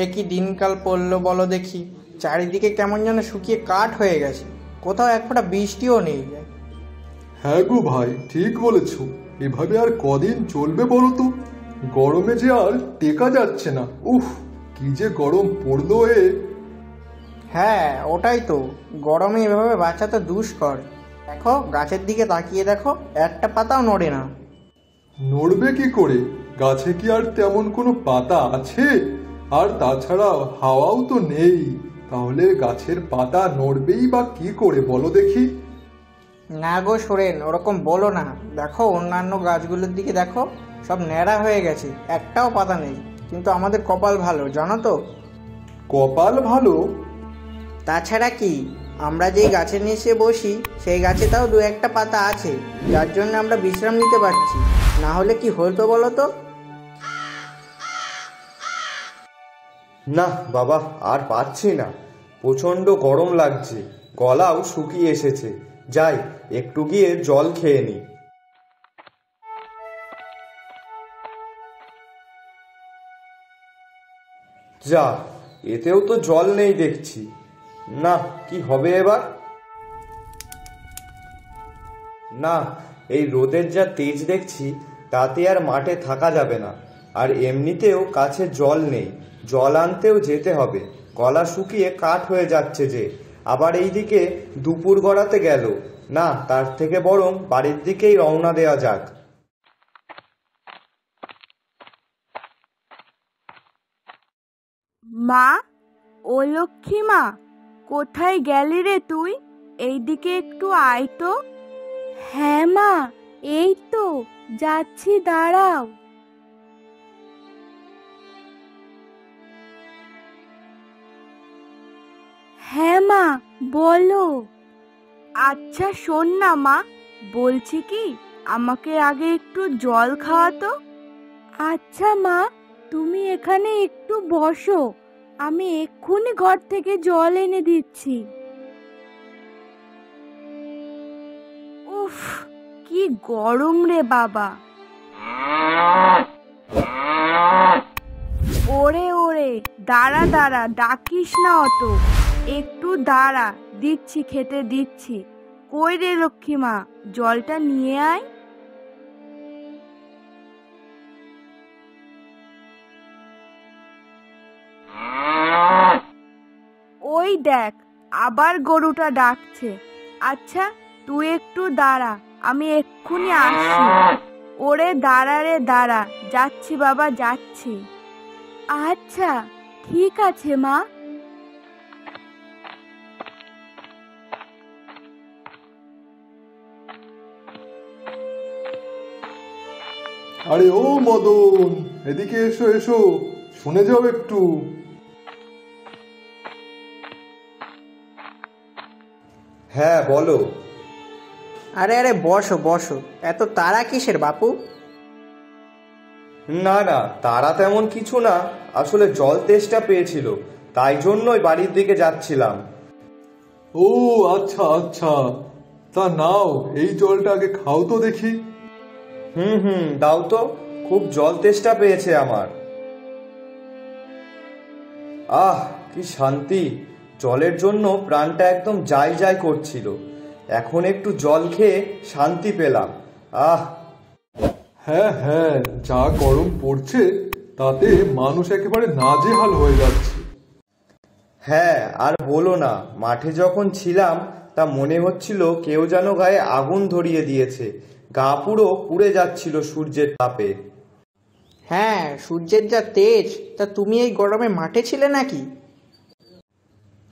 একই দিনকাল পড়লো বলো দেখি, চারিদিকে কেমন যেন শুকিয়ে কাঠ হয়ে গেছে, কোথাও এক ফোঁটা বৃষ্টিও নেই। হ্যাঁ গো ভাই, ঠিক বলেছ। এভাবে আর কদিন চলবে বলো তো? গরমে যে আর টেকা যাচ্ছে না। উফ, কি যে গরম পড়লো এ। হ্যাঁ ওটাই তো, গরমে এভাবে বাঁচা তো দুষ্কর। দেখো গাছের দিকে তাকিয়ে দেখো, একটা পাতাও নড়ে না। নড়বে কি করে? গাছে কি আর তেমন কোনো পাতা আছে? আর তাছাড়া হাওয়াও তো নেই, তাহলে গাছের পাতা নড়বেই বা কি করে বলো দেখি? না গো সোরেন, ওরকম বলো না। দেখো অন্যান্য গাছগুলোর দিকে দেখো, সব ন্যাড়া হয়ে গেছে, একটাও পাতা নেই। কিন্তু আমাদের কপাল ভালো, জানো তো। কপাল ভালো? তাছাড়া কি, আমরা যেই গাছের নিচে বসি সেই গাছে তাও দু একটা পাতা আছে, যার জন্য আমরা বিশ্রাম নিতে পারছি। না হলে কি হতো বলো তো? না বাবা, আর পাচ্ছি না, প্রচণ্ড গরম লাগছে, গলাও শুকিয়ে এসেছে। যাই একটু গিয়ে জল খেয়ে নি। যা, এতেও তো জল নেই দেখছি। না, কি হবে এবার? না, এই রোদের যা তেজ দেখছি তাতে আর মাঠে থাকা যাবে না। আর এমনিতেও কাছে জল নেই, জল আনতেও যেতে হবে। গলা শুকিয়ে কাঠ হয়ে যাচ্ছে যে, আবার এইদিকে দুপুর গড়াতে গেল। না, তার থেকে বরং বাড়ির দিকেই রওনা দেওয়া যাক। মা, ও লক্ষ্মী মা, কোথায় গেলি রে তুই? এইদিকে একটু আয় তো। হ্যাঁ মা, এই তো যাচ্ছি, দাঁড়াও। হ্যাঁ মা, বলো। আচ্ছা শোন না মা, বলছি কি, আমাকে আগে একটু জল খাওয়াতো। আচ্ছা মা, তুমি এখানে একটু বসো, আমি এক্ষুনি ঘর থেকে জল এনে দিচ্ছি। উফ, কি গরম রে বাবা। ওরে ওরে, দাঁড়া দাঁড়া, ডাকিস না অত, একটু দাঁড়া, দিচ্ছি, খেতে দিচ্ছি। কই রে লক্ষ্মী মা, জলটা নিয়ে আয়। ওই দেখ, আবার গরুটা ডাকছে। আচ্ছা তুই একটু দাঁড়া, আমি এক্ষুনি আসছি। ওরে দাঁড়া রে দাঁড়া, যাচ্ছি বাবা, যাচ্ছি। আচ্ছা ঠিক আছে মা। আরে ও মদন, এদিকে এসো এসো, শুনে যাও একটু। হ্যাঁ বলো। আরে আরে বসো বসো, এত তাড়া কিসের বাপু? না না, তারা তেমন কিছু না, আসলে জল তেষ্টা পেয়েছিল, তাই জন্যই বাড়ির দিকে যাচ্ছিলাম। ও আচ্ছা আচ্ছা, তা নাও, এই জলটা আগে খাও তো দেখি। হুম, দাও তো, খুব জল তেষ্টা পেয়েছে আমার। আহ, কি শান্তি! জলের জন্য প্রাণটা একদম যাই যাই করছিল, এখন একটু জল খেয়ে শান্তি পেলাম। আহ, হ্যাঁ হ্যাঁ, যা গরম পড়ছে তাতে মানুষ একেবারে নাজেহাল হয়ে যাচ্ছে। হ্যাঁ আর বলো না, মাঠে যখন ছিলাম তা মনে হচ্ছিল কেউ যেন গায়ে আগুন ধরিয়ে দিয়েছে, গা পুরো পুড়ে যাচ্ছিল সূর্যের তাপে। হ্যাঁ, সূর্যের যা তেজ, তা তুমি এই গরমে মাঠে ছিলে নাকি?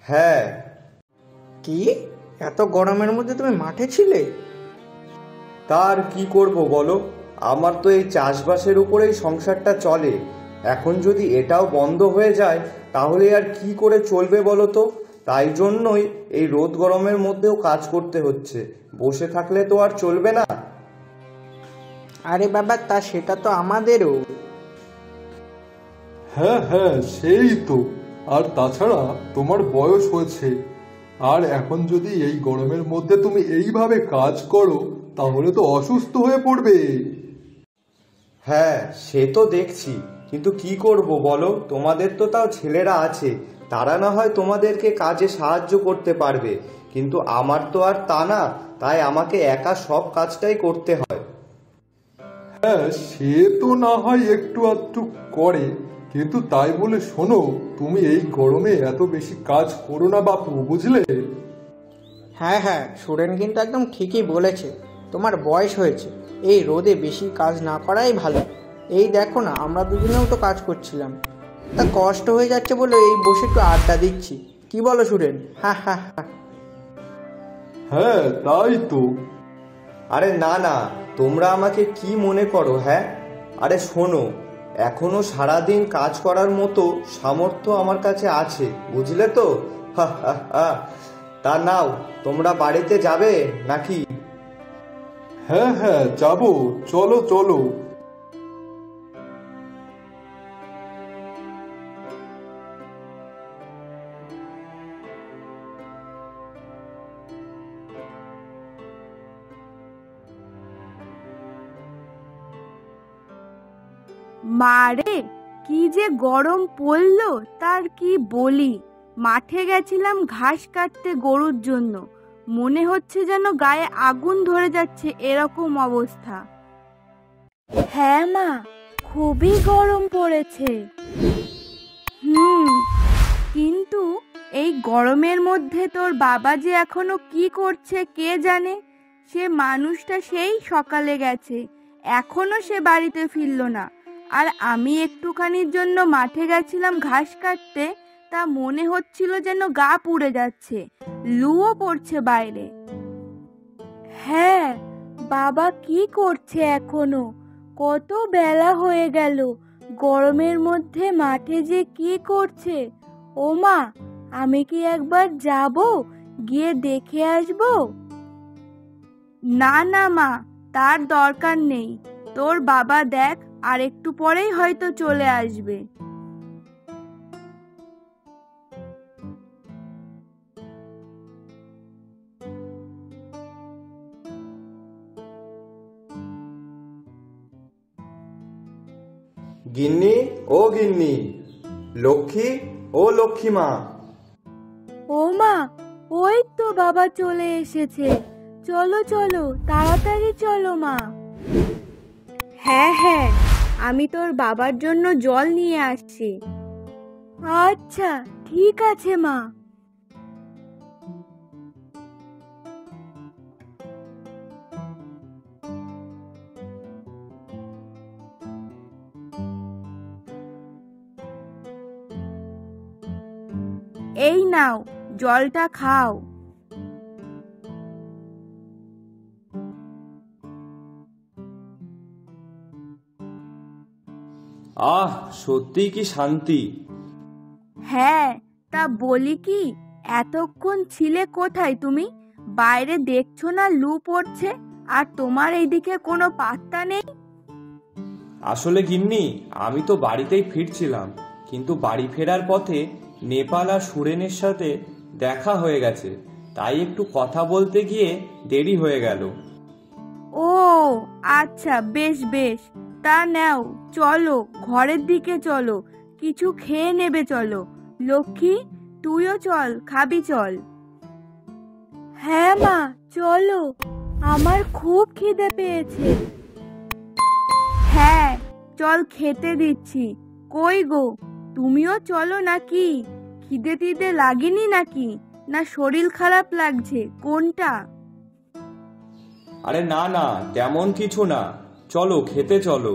হ্যাঁ। কি, এত গরমের মধ্যে তুমি মাঠে ছিলে? তার কি করব বলো, আমার তো এই চাষবাসের উপরেই সংসারটা চলে। এখন যদি এটাও বন্ধ হয়ে যায় তাহলে আর কি করে চলবে বলো তো? তাই জন্যই এই রোদ গরমের মধ্যেও কাজ করতে হচ্ছে, বসে থাকলে তো আর চলবে না। আরে বাবা, তা সেটা তো আমাদেরও। হ্যাঁ হ্যাঁ, সেই তো। আর তাছাড়া তোমার বয়স হয়েছে, আর এখন যদি এই গরমের মধ্যে তুমি এইভাবে কাজ করো তাহলে তো অসুস্থ হয়ে পড়বে। হ্যাঁ সে তো দেখছি, কিন্তু কি করব বলো, তোমাদের তো তাও ছেলেরা আছে, তারা না হয় তোমাদেরকে কাজে সাহায্য করতে পারবে, কিন্তু আমার তো আর তা না, তাই আমাকে একা সব কাজটাই করতে হয়। হ্যাঁ, সে তো না হয় একটু আধটু করে, কিন্তু তাই বলে শোনো, তুমি এই গরমে এত বেশি কাজ করো না বাপু, বুঝলে? হ্যাঁ হ্যাঁ, সুরেন কিন্তু একদম ঠিকই বলেছে। তোমার বয়স হয়েছে, এই রোদে বেশি কাজ না করাই ভালো। এই দেখো না, আমরা দুজনেও তো কাজ করছিলাম, তা কষ্ট হয়ে যাচ্ছে বলে এই বসে একটু আড্ডা দিচ্ছি। কি বলো সুরেন? হ্যাঁ হ্যাঁ হ্যাঁ। হ্যাঁ, তাই তো। আরে না না, তোমরা আমাকে কি মনে করো? হ্যাঁ, আরে শোনো, এখনো সারাদিন কাজ করার মতো সামর্থ্য আমার কাছে আছে, বুঝলে তো? হা হা হা। তা নাও, তোমরা বাড়িতে যাবে নাকি? হ্যাঁ হ্যাঁ, যাবো, চলো চলো। মারে, কি যে গরম পড়লো তার কি বলি। মাঠে গেছিলাম ঘাস কাটতে গরুর জন্য, মনে হচ্ছে যেন গায়ে আগুন ধরে যাচ্ছে, এরকম অবস্থা। হ্যাঁ মা, খুবই গরম পড়েছে। কিন্তু এই গরমের মধ্যে তোর বাবা যে এখনো কি করছে কে জানে। সে মানুষটা সেই সকালে গেছে, এখনো সে বাড়িতে ফিরলো না। আর আমি একটুখানির জন্য মাঠে গেছিলাম ঘাস কাটতে, তা মনে হচ্ছিল যেন গা পুড়ে যাচ্ছে, লুও পড়ছে বাইরে। হ্যাঁ, বাবা কি করছে এখনো? কত বেলা হয়ে গেল, গরমের মধ্যে মাঠে যে কি করছে। ও মা, আমি কি একবার যাব, গিয়ে দেখে আসব? না না মা, তার দরকার নেই। তোর বাবা দেখ, আর একটু পরেই হয়তো চলে আসবে। গিন্নি, ও গিন্নি, লক্ষ্মী, ও লক্ষ্মী মা। ও মা, ওই তো বাবা চলে এসেছে। চলো চলো, তাড়াতাড়ি চলো মা। হ্যাঁ হ্যাঁ, আমি তোর বাবার জন্য জল নিয়ে আসছি। আচ্ছা, ঠিক আছে মা। এই নাও, জলটা খাও। আহ, সত্যিই কি শান্তি। হ্যাঁ, তা বলি কি, এতক্ষণ ছিলে কোথায় তুমি? বাইরে দেখছো না লু পড়ছে, আর তোমার এইদিকে কোনো পাত্তা নেই। আসলে গিন্নি, আমি তো বাড়িতেই ফিরছিলাম, কিন্তু বাড়ি ফেরার পথে নেপাল আর সুরেনের সাথে দেখা হয়ে গেছে, তাই একটু কথা বলতে গিয়ে দেরি হয়ে গেল। ও আচ্ছা, বেশ বেশ। তা নাও, চলো ঘরের দিকে চলো, কিছু খেয়ে নেবে। চলো লক্ষ্মী, তুইও চল, খাবি চল। হ্যাঁ মা, চলো, আমার খুব খিদে পেয়েছে। হ্যাঁ চল, খেতে দিচ্ছি। কই গো, তুমিও চলো নাকি? খিদে টিদে লাগেনি নাকি, না শরীর খারাপ লাগছে, কোনটা? আরে না না, তেমন কিছু না, চলো খেতে চলো।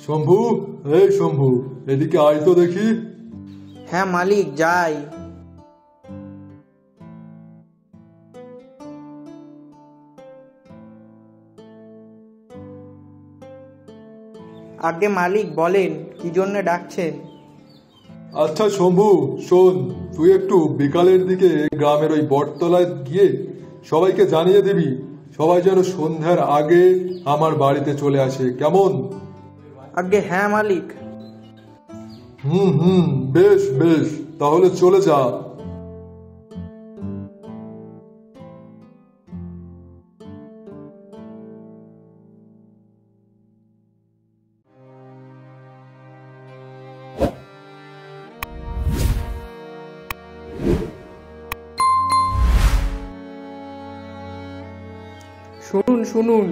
শম্ভু, এই শম্ভু, এদিকে আয় তো দেখি। হ্যাঁ মালিক, যাই। আগে মালিক বলেন, কি জন্য ডাকছেন? আচ্ছা শম্ভু, শোন, তুই একটু বিকালের দিকে গ্রামের ওই বটতলায় গিয়ে সবাইকে জানিয়ে দিবি, সবাই যেন সন্ধ্যার আগে আমার বাড়িতে চলে আসে, কেমন? আগে হ্যাঁ মালিক, হুম হুম, বেশ বেশ, তাহলে চলে যা। শুনুন শুনুন,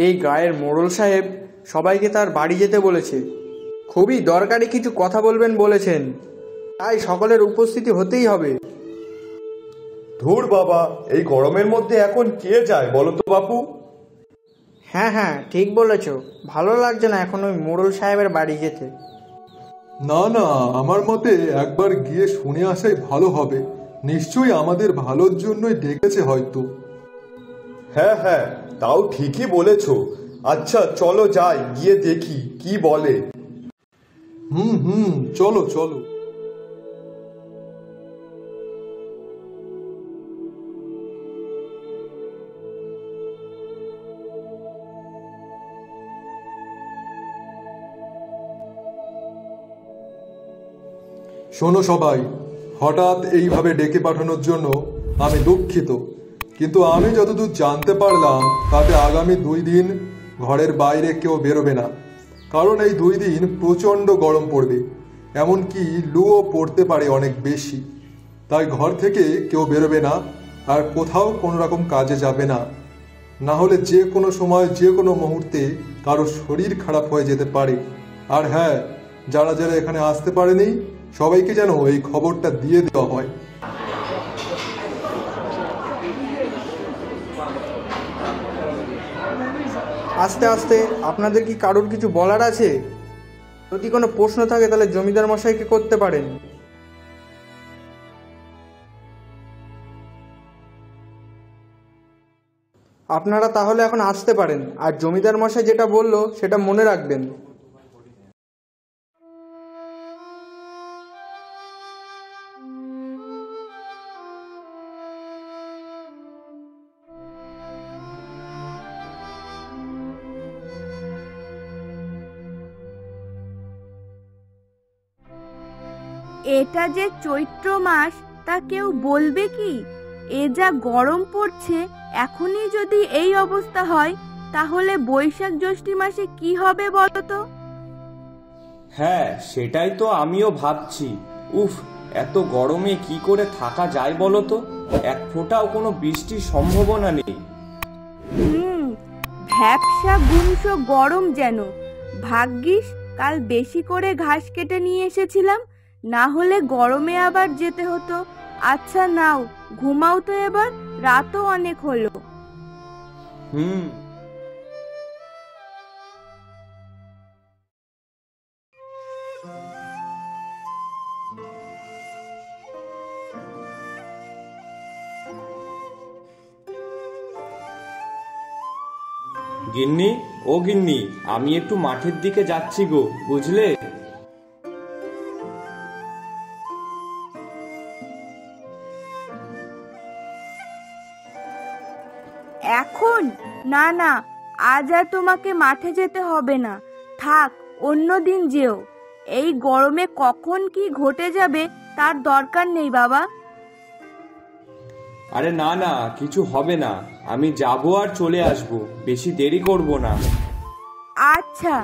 এই গায়ের মোড়ল সাহেব সবাইকে তার বাড়ি যেতে বলেছে। খুবই দরকারি কিছু কথা বলবেন বলেছেন, তাই সকলের উপস্থিতি হতেই হবে। ধুর বাবা, এই গরমের মধ্যে এখন কে যায় বলো তো বাপু? হ্যাঁ হ্যাঁ, ঠিক বলেছ। ভালো লাগছে না এখন ওই মোড়ল সাহেবের বাড়ি যেতে। না না, আমার মতে একবার গিয়ে শুনে আসাই ভালো হবে। নিশ্চয়ই আমাদের ভালোর জন্যই ডেকেছে হয়তো। হ্যাঁ হ্যাঁ, তাও ঠিকই বলেছো। আচ্ছা চলো যাই, গিয়ে দেখি কি বলে। হুম হুম, চলো চলো। শোনো সবাই, হঠাৎ এইভাবে ডেকে পাঠানোর জন্য আমি দুঃখিত, কিন্তু আমি যতদূর জানতে পারলাম তাতে আগামী 2 দিন ঘরের বাইরে কেউ বেরোবে না। কারণ এই 2 দিন প্রচণ্ড গরম পড়বে, এমনকি লুও পড়তে পারে অনেক বেশি। তাই ঘর থেকে কেউ বেরোবে না, আর কোথাও কোনো রকম কাজে যাবে না। না হলে যে কোনো সময় যে কোনো মুহূর্তে কারো শরীর খারাপ হয়ে যেতে পারে। আর হ্যাঁ, যারা যারা এখানে আসতে পারেনি সবাইকে যেন এই খবরটা দিয়ে দেওয়া হয়। আস্তে আস্তে, আপনাদের কি কারোর কিছু বলার আছে? যদি কোনো প্রশ্ন থাকে তাহলে জমিদার মশাইকে করতে পারেন। আপনারা তাহলে এখন আসতে পারেন, আর জমিদার মশাই যেটা বললো সেটা মনে রাখবেন। এটা যে চৈত্র মাস তা কেউ বলবে কি? এ যা গরম পড়ছে, এখনই যদি এই অবস্থা হয় তাহলে বৈশাখ জ্যৈষ্ঠ মাসে কি হবে বলো তো? হ্যাঁ, সেটাই তো আমিও ভাবছি। উফ, এত গরমে কি করে থাকা যায় বলো তো? এক ফোঁটাও কোনো বৃষ্টির সম্ভাবনা নেই। ভ্যাপসা গুমসো গরম যেন। ভাগ্যিস কাল বেশি করে ঘাস কেটে নিয়ে এসেছিলাম, না হলে গরমে আবার যেতে হতো। আচ্ছা নাও, ঘুমাও তো এবার, রাতও অনেক হলো। হুম। গিন্নি, ও গিন্নি, আমি একটু মাঠের দিকে যাচ্ছি গো, বুঝলে? এখন না না, আজ আর তোমাকে মাঠে যেতে হবে না, থাক, অন্য দিন যেও। এই গরমে কখন কি ঘটে যাবে তার দরকার নেই বাবা। আরে না না, কিছু হবে না, আমি যাব আর চলে আসব, বেশি দেরি করব না। আচ্ছা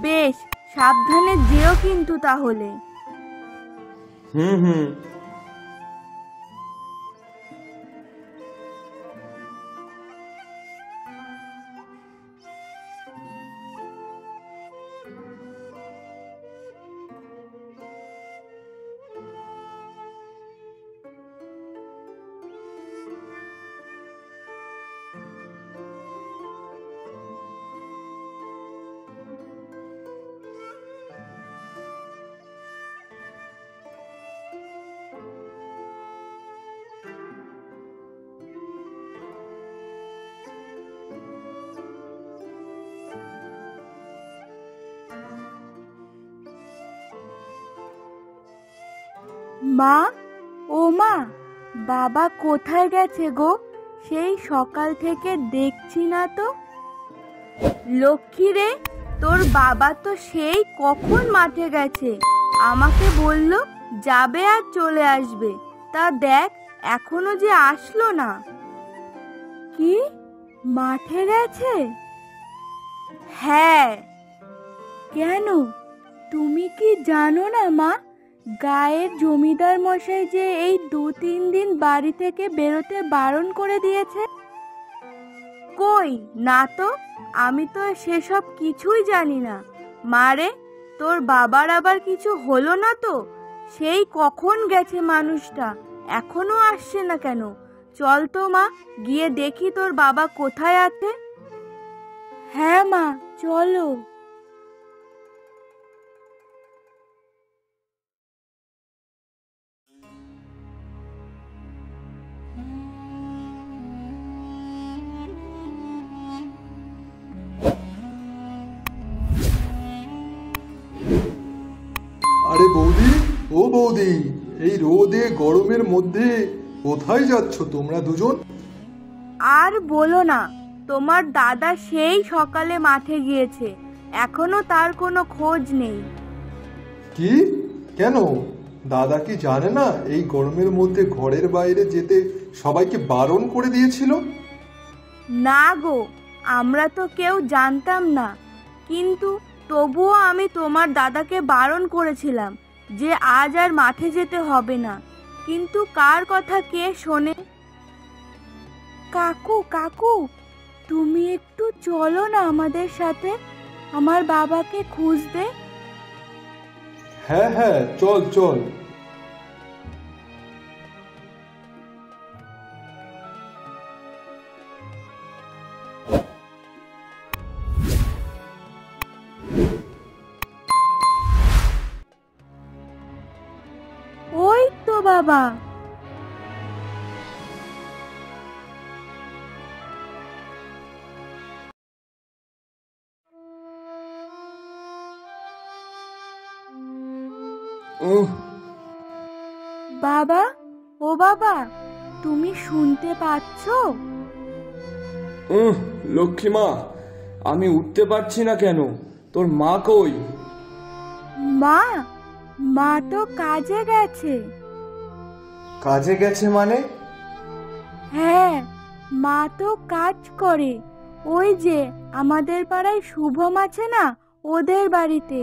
বেশ, সাবধানে যেও কিন্তু তাহলে। হুম হুম। মা, ও মা, বাবা কোথায় গেছে গো? সেই সকাল থেকে দেখছি না তো। লক্ষ্মী রে, তোর বাবা তো সেই কখন মাঠে গেছে, আমাকে বলল যাবে আর চলে আসবে। তা দেখ এখনো যে আসলো না। কি, মাঠে গেছে? হ্যাঁ। কেন, তুমি কি জানো না মা, গায়ের জমিদার মশাই যে এই 2-3 দিন বাড়ি থেকে বেরোতে বারণ করে দিয়েছে? কই না তো, আমি তো সেসব কিছুই জানি না। মারে, তোর বাবার আবার কিছু হলো না তো? সেই কখন গেছে মানুষটা, এখনো আসছে না কেন? চল তো মা, গিয়ে দেখি তোর বাবা কোথায় আছে। হ্যাঁ মা, চলো। আরে বৌদি, ও বৌদি, এই রোদে গরমের মধ্যে কোথায় যাচ্ছ তোমরা দুজন? আর বলো না, তোমার দাদা সেই সকালে মাঠে গিয়েছে, এখনো তার কোনো খোঁজ নেই। কি, কেন? দাদা কি জানে না এই গরমের মধ্যে ঘরের বাইরে যেতে সবাইকে বারণ করে দিয়েছিল? না গো, আমরা তো কেউ জানতাম না, কিন্তু তবুও আমি তোমার দাদাকে বারণ করেছিলাম যে আজ আর মাঠে যেতে হবে না, কিন্তু কার কথা কে শোনে। কাকু কাকু, তুমি একটু চলো না আমাদের সাথে, আমার বাবাকে খুঁজতে। হ্যাঁ হ্যাঁ, চল চল। ওই তো বাবা। বাবা, ও বাবা, তুমি শুনতে পাচ্ছো? লক্ষ্মীমা, আমি উঠতে পারছি না কেন? তোর মা কই? মা, মা তো কাজে গেছে। কাজে গেছে মানে? হ্যাঁ, মা তো কাজ করে, ওই যে আমাদের পাড়ায় শুভম আছে না, ওদের বাড়িতে।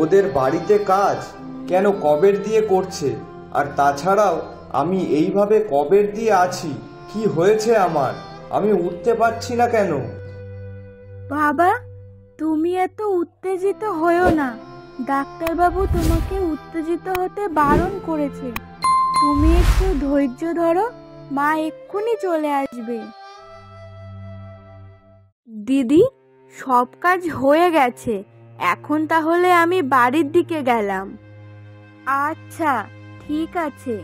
ওদের বাড়িতে কাজ? কেন, কবের দিয়ে করছে? আর তাছাড়াও আমি এইভাবে কবের দিয়ে আছি, কি হয়েছে আমার? আমি উঠতে পারছি না কেন? বাবা, তুমি এত উত্তেজিত হয়েও না, ডাক্তারবাবু তোমাকে উত্তেজিত হতে বারণ করেছে। তুমি একটু ধৈর্য ধরো, মা এক্ষুনি চলে আসবে। দিদি, সব কাজ হয়ে গেছে, এখন তাহলে আমি বাড়ির দিকে গেলাম। আচ্ছা ঠিক আছে।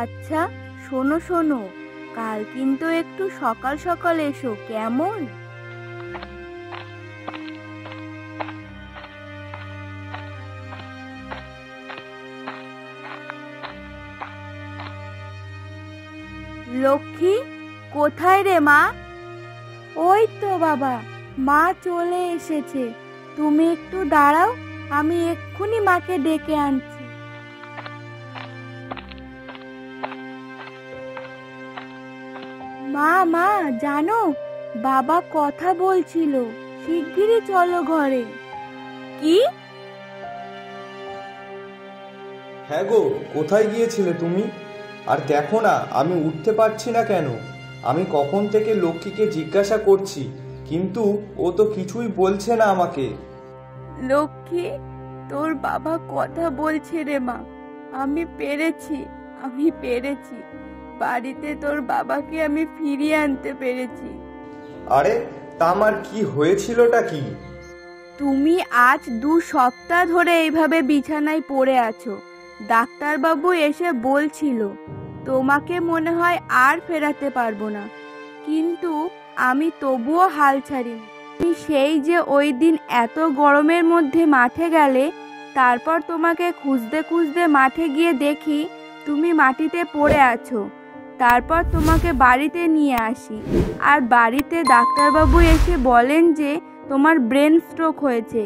আচ্ছা শোনো শোনো, কাল কিন্তু একটু সকাল সকাল এসো, কেমন? লক্ষ্মী, কোথায় রে মা? ওই তো বাবা, মা চলে এসেছে, তুমি একটু দাঁড়াও, আমি এক্ষুনি মাকে ডেকে আনছি। মা মা, জানো বাবা কথা বলছিল, শিগগিরই চলো ঘরে। কি? হ্যাঁ গো, কোথায় গিয়েছিলে তুমি? আর দেখো না, আমি উঠতে পারছি না কেন? আমি কখন থেকে লক্ষ্মীকে জিজ্ঞাসা করছি, কিন্তু ও তো কিছুই বলছে না আমাকে। লক্ষ্মী, তোর বাবা কথা বলছে রে মা, আমি পেরেছি, বাড়িতে তোর বাবাকে আমি ফিরিয়ে আনতে পেরেছি। আরে, তা আমার কি হয়েছিলটা কি? তুমি আজ 2 সপ্তাহ ধরে এইভাবে বিছানায় পড়ে আছো, ডাক্তারবাবু এসে বলছিল তোমাকে মনে হয় আর ফেরাতে পারবো না, কিন্তু আমি তবুও হাল ছাড়িনি। তুমি সেই যে ওই দিন এত গরমের মধ্যে মাঠে গেলে, তারপর তোমাকে খুঁজতে খুঁজতে মাঠে গিয়ে দেখি তুমি মাটিতে পড়ে আছো, তারপর তোমাকে বাড়িতে নিয়ে আসি, আর বাড়িতে ডাক্তারবাবু এসে বলেন যে তোমার ব্রেন স্ট্রোক হয়েছে।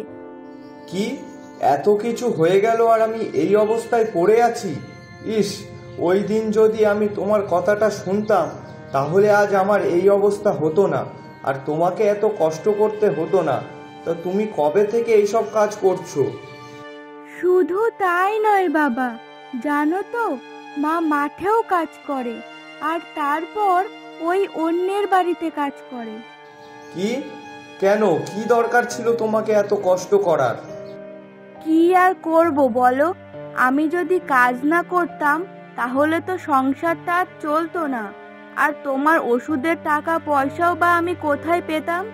কি এত কিছু হয়ে গেল আর আমি এই অবস্থায় পড়ে আছি? ইস, ওই দিন যদি আমি তোমার কথাটা শুনতাম তাহলে আজ আমার এই অবস্থা হতো না, আর তোমাকে এত কষ্ট করতে হতো না। তা তুমি কবে থেকে এইসব কাজ করছো? শুধু তাই নয় বাবা, জানো তো মা মাঠেও কাজ করে, আর তারপর ওই অন্যের বাড়িতে কাজ করে। কি? কেন? কি দরকার ছিল তোমাকে এত কষ্ট করার? কি আর করব বলো, আমি যদি কাজ না করতাম তাহলে তো সংসারটা আর চলতো না, আর তোমার ওষুধের টাকা পয়সাও বা আমি কোথায় পেতাম?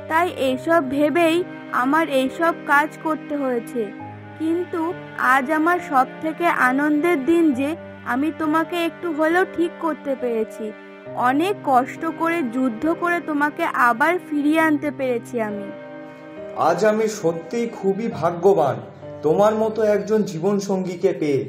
তাই এইসব ভেবেই আমার এইসব কাজ করতে হয়েছে। কিন্তু আজ আমার সব থেকে আনন্দের দিন যে আমি তোমাকে একটু হলেও ঠিক করতে পেরেছি। অনেক কষ্ট করে যুদ্ধ করে তোমাকে আবার ফিরিয়ে আনতে পেরেছি আমি। আজ আমি সত্যিই খুবই ভাগ্যবান তোমার মতো একজন জীবনসঙ্গীকে পেয়ে।